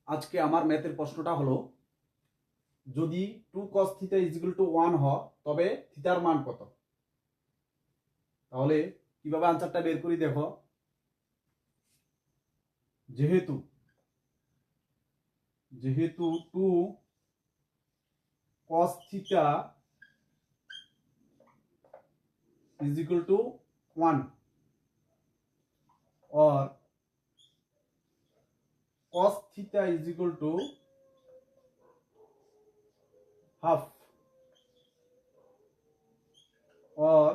আজকে আমার ম্যাথের প্রশ্নটা হলো, যদি 2 cos থিটা ইজ ইকুয়াল টু 1 হয় তবে থিটার মান কত? তাহলে কিভাবে আনসারটা বের করি দেখো। যেহেতু 2 cos থিটা ইজ ইকুয়াল টু 1 और cos थीटा इज इक्वल टू हाफ और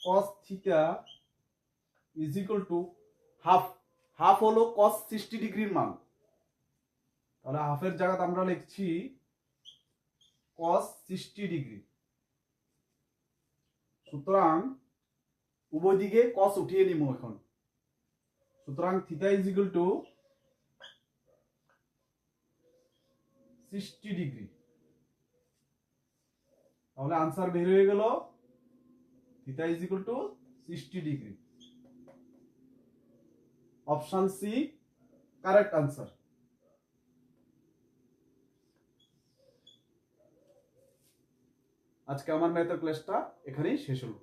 cos थीटा is equal to half half হলো cos 60 ডিগ্রির মান। তাহলে হাফের জায়গাতে আমরা লিখছি cos 60 ডিগ্রি। সুতরাং উভয় দিকে cos উঠিয়ে নিব এখন। সুতরাং theta is equal to 60 degree. তাহলে आंसर বের হয়ে গেল theta is equal to 60 degree. Option C correct answer. আজকে আমার ম্যাথের ক্লাসটা এখানেই শেষ হলো।